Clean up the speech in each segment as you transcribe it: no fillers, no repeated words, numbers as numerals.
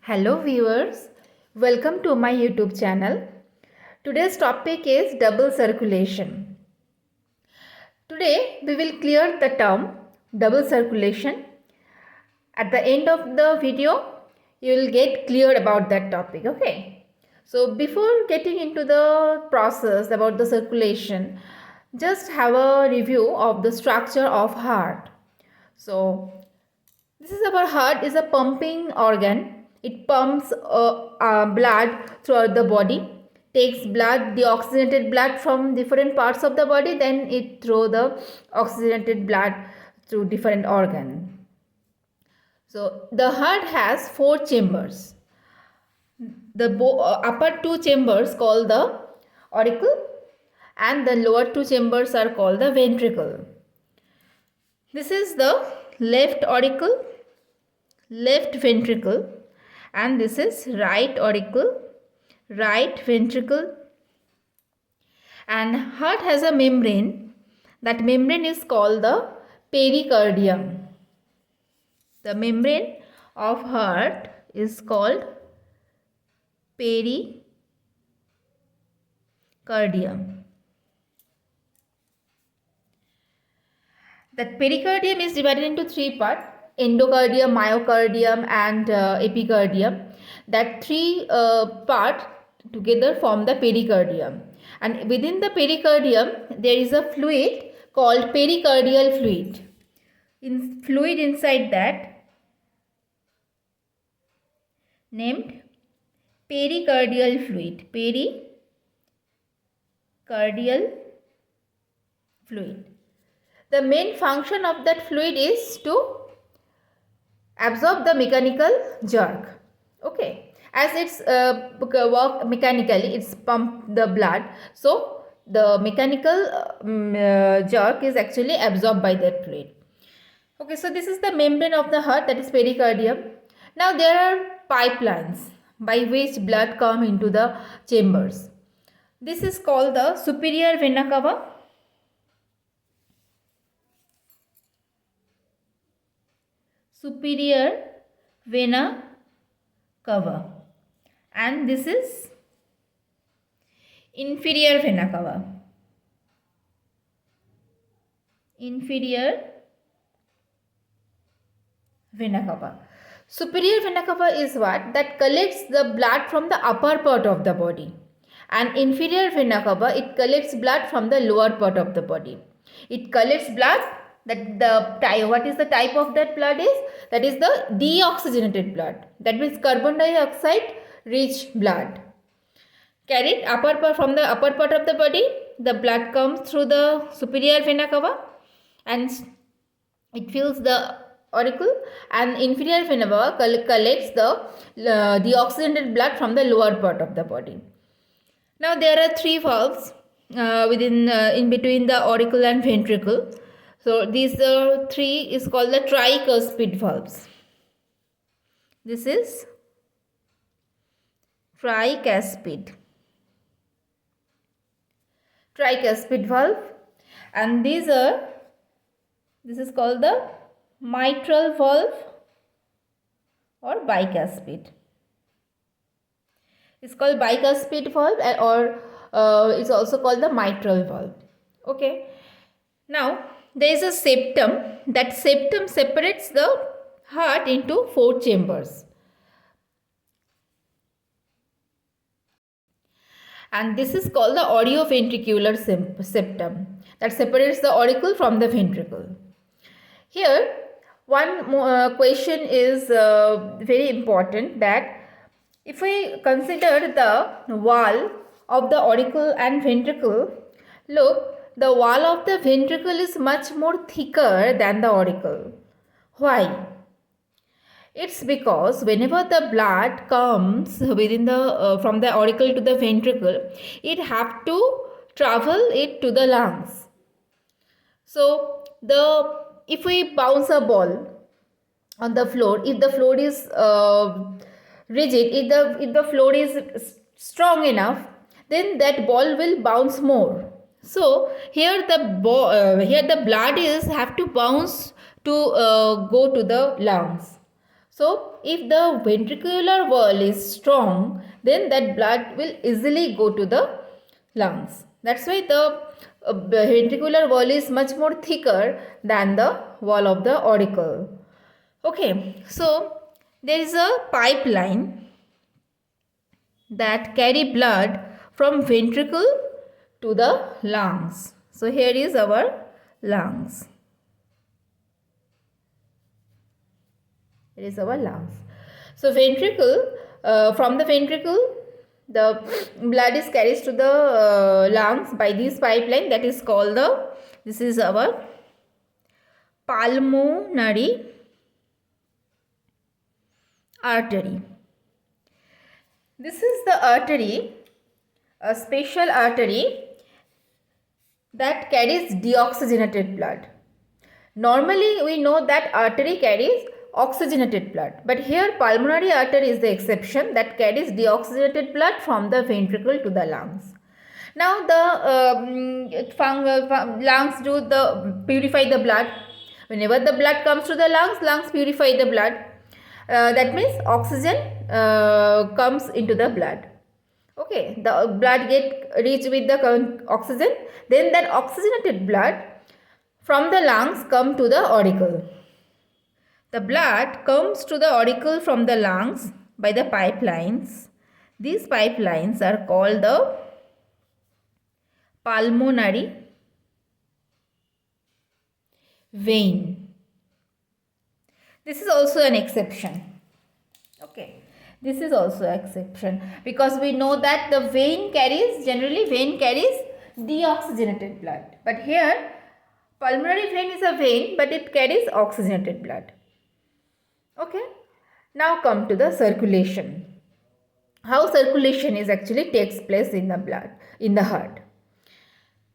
Hello viewers, welcome to my YouTube channel. Today's topic is double circulation. Today we will clear the term double circulation. At the end of the video, you will get clear about that topic, okay? So before getting into the process about the circulation, just have a review of the structure of heart. So this is our heart is a pumping organ. It pumps blood throughout the body, takes blood, the oxygenated blood from different parts of the body, then it throw the oxygenated blood through different organ. So the heart has 4 chambers. The upper 2 chambers called the auricle and the lower 2 chambers are called the ventricle. This is the left auricle, left ventricle, and this is right auricle, right ventricle. And heart has a membrane. That membrane is called the pericardium. The membrane of heart is called pericardium. That pericardium is divided into 3 parts: endocardium, myocardium, and epicardium. That 3 parts together form the pericardium. And within the pericardium, there is a fluid called pericardial fluid. Fluid inside that named pericardial fluid. Pericardial fluid. The main function of that fluid is to absorb the mechanical jerk. Okay. As it's work mechanically, it's pump the blood. So the mechanical jerk is actually absorbed by that fluid. Okay, so this is the membrane of the heart, that is pericardium. Now there are pipelines by which blood come into the chambers. This is called the superior vena cava. Superior vena cava, and this is inferior vena cava. Inferior vena cava. Superior vena cava is what? That collects the blood from the upper part of the body, and inferior vena cava, it collects blood from the lower part of the body. It collects blood. That the type, what is the type of that blood is? That is the deoxygenated blood. That means carbon dioxide rich blood. Carried from the upper part of the body, the blood comes through the superior vena cava and it fills the auricle, and inferior vena cava collects the deoxygenated blood from the lower part of the body. Now there are 3 valves in between the auricle and ventricle. So these 3 is called the tricuspid valves. This is tricuspid valve, and this is called the mitral valve or bicuspid. It's called bicuspid valve, or it's also called the mitral valve. Okay. Now there is a septum. That septum separates the heart into 4 chambers. And this is called the audioventricular septum, that separates the auricle from the ventricle. Here, one question is very important, that if we consider the wall of the auricle and ventricle, look, the wall of the ventricle is much more thicker than the auricle. Why? It's because whenever the blood comes within the from the auricle to the ventricle, it have to travel it to the lungs. So if we bounce a ball on the floor, if the floor is rigid, if the floor is strong enough, then that ball will bounce more. So here the blood is have to bounce to go to the lungs. So if the ventricular wall is strong, then that blood will easily go to the lungs. That's why the ventricular wall is much more thicker than the wall of the auricle. Okay, so there is a pipeline that carry blood from ventricle to the lungs. So here is our lungs. It is our lungs. So ventricle, from the ventricle, the blood is carried to the lungs by this pipeline that is called this is our pulmonary artery. This is the artery, a special artery that carries deoxygenated blood. Normally we know that artery carries oxygenated blood, but here pulmonary artery is the exception that carries deoxygenated blood from the ventricle to the lungs. Now the lungs do the purify the blood. Whenever the blood comes to the lungs purify the blood. That means oxygen comes into the blood. Okay, the blood get rich with the oxygen, then that oxygenated blood from the lungs come to the auricle. The blood comes to the auricle from the lungs by the pipelines. These pipelines are called the pulmonary vein. This is also an exception. Okay, this is also an exception because we know that the generally vein carries deoxygenated blood. But here pulmonary vein is a vein but it carries oxygenated blood. Okay, now come to the circulation. How circulation is actually takes place in the blood, in the heart.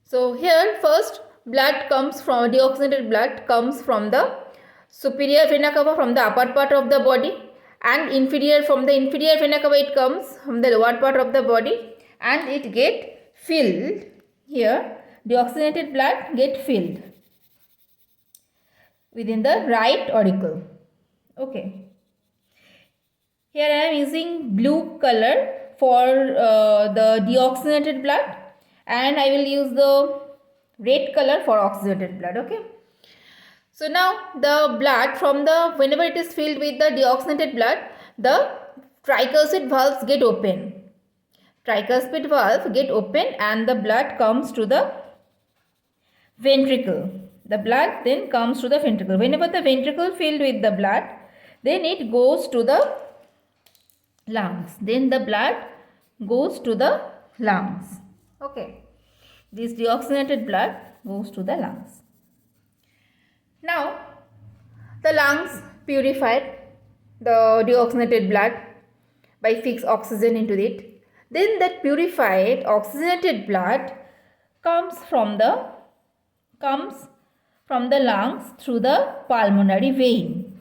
So here first blood comes from deoxygenated blood comes from the superior vena cava from the upper part of the body, and from the inferior vena cava it comes from the lower part of the body, and it get filled here. Deoxygenated blood get filled within the right auricle. Okay. Here I am using blue color for the deoxygenated blood, and I will use the red color for oxygenated blood. Okay. So now the blood from whenever it is filled with the deoxygenated blood, the tricuspid valves get open. Tricuspid valve get open and the blood comes to the ventricle. The blood then comes to the ventricle. Whenever the ventricle filled with the blood, then it goes to the lungs. Then the blood goes to the lungs. Okay. This deoxygenated blood goes to the lungs. Now, the lungs purified the deoxygenated blood by fix oxygen into it. Then that purified oxygenated blood comes from the lungs through the pulmonary vein.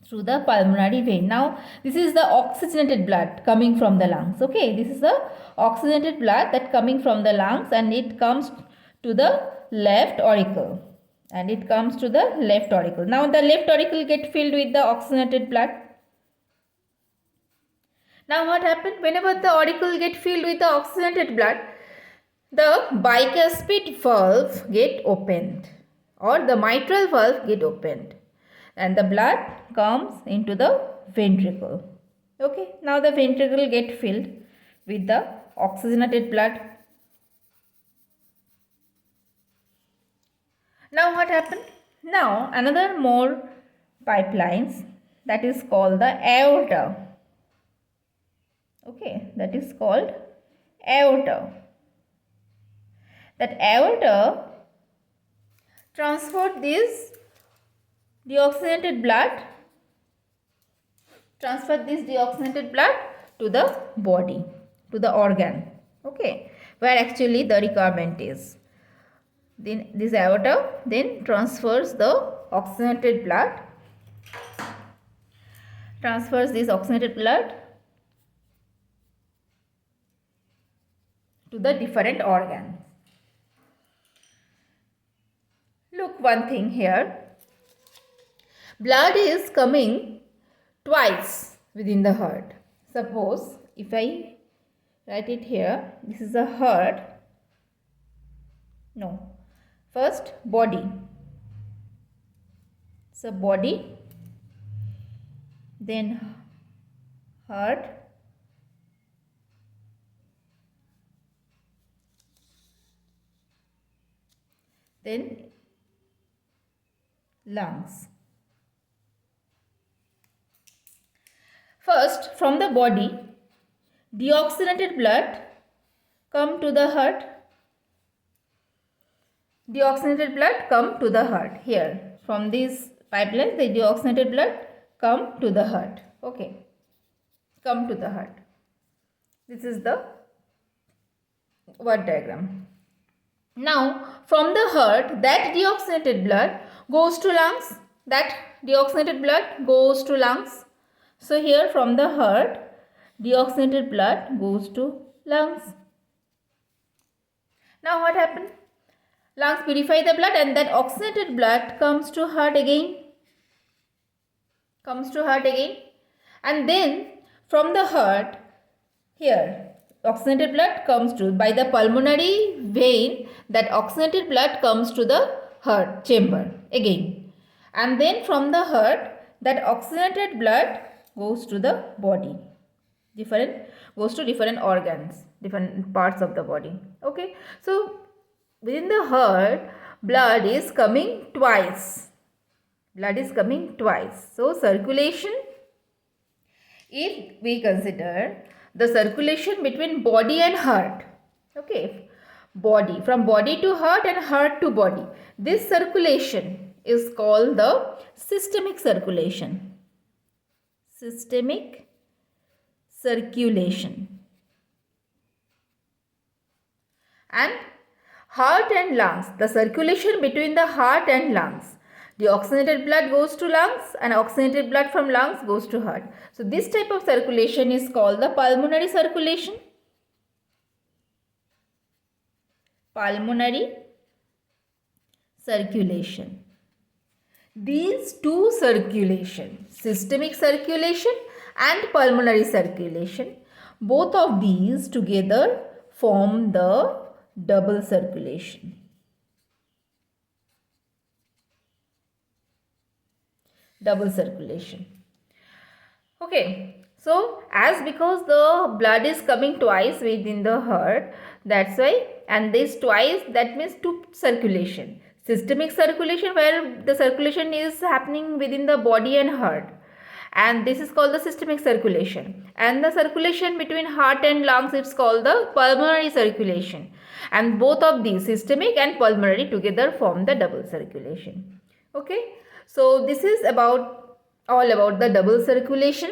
Through the pulmonary vein. Now, this is the oxygenated blood coming from the lungs. Okay, this is the oxygenated blood that coming from the lungs, and it comes to the left auricle. And it comes to the left auricle. Now the left auricle get filled with the oxygenated blood. Now what happened? Whenever the auricle get filled with the oxygenated blood, the bicuspid valve get opened, or the mitral valve get opened, and the blood comes into the ventricle. Okay. Now the ventricle get filled with the oxygenated blood. Now what happened? Now another more pipelines that is called the aorta. Okay, that is called aorta. That aorta transferred this deoxygenated blood to the body, to the organ. Okay, where actually the requirement is. Then this aorta then transfers the oxygenated blood, to the different organs. Look one thing here. blood is coming twice within the heart. Suppose if I write it here, this is the heart. No, first body. So body, then heart, then lungs. First, from the body, deoxygenated blood come to the heart. Deoxygenated blood come to the heart. Here, from these pipelines, the deoxygenated blood come to the heart. Okay, come to the heart. This is the word diagram. Now, from the heart, that deoxygenated blood goes to lungs. That deoxygenated blood goes to lungs. So here from the heart, deoxygenated blood goes to lungs. Now what happened? Lungs purify the blood and that oxygenated blood comes to heart again. And then from the heart, here, oxygenated blood comes to, by the pulmonary vein, that oxygenated blood comes to the heart chamber again. And then from the heart, that oxygenated blood goes to the body, goes to different organs, different parts of the body. Okay, so within the heart, blood is coming twice. So circulation, if we consider the circulation between body and heart, okay, body, from body to heart and heart to body, this circulation is called the systemic circulation. And heart and lungs, the circulation between the heart and lungs, the oxygenated blood goes to lungs and oxygenated blood from lungs goes to heart. So this type of circulation is called the pulmonary circulation. These two circulations, systemic circulation and pulmonary circulation, both of these together form the double circulation. Okay, so as because the blood is coming twice within the heart, that's why, and this twice, that means two circulation. Systemic circulation, where the circulation is happening within the body and heart, and this is called the systemic circulation. And the circulation between heart and lungs, it's called the pulmonary circulation. And both of these, systemic and pulmonary, together form the double circulation. Okay, so this is all about the double circulation.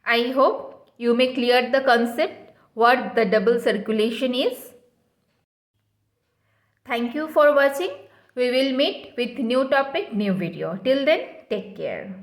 I hope you may clear the concept what the double circulation is. Thank you for watching. We will meet with new topic, new video. Till then, take care.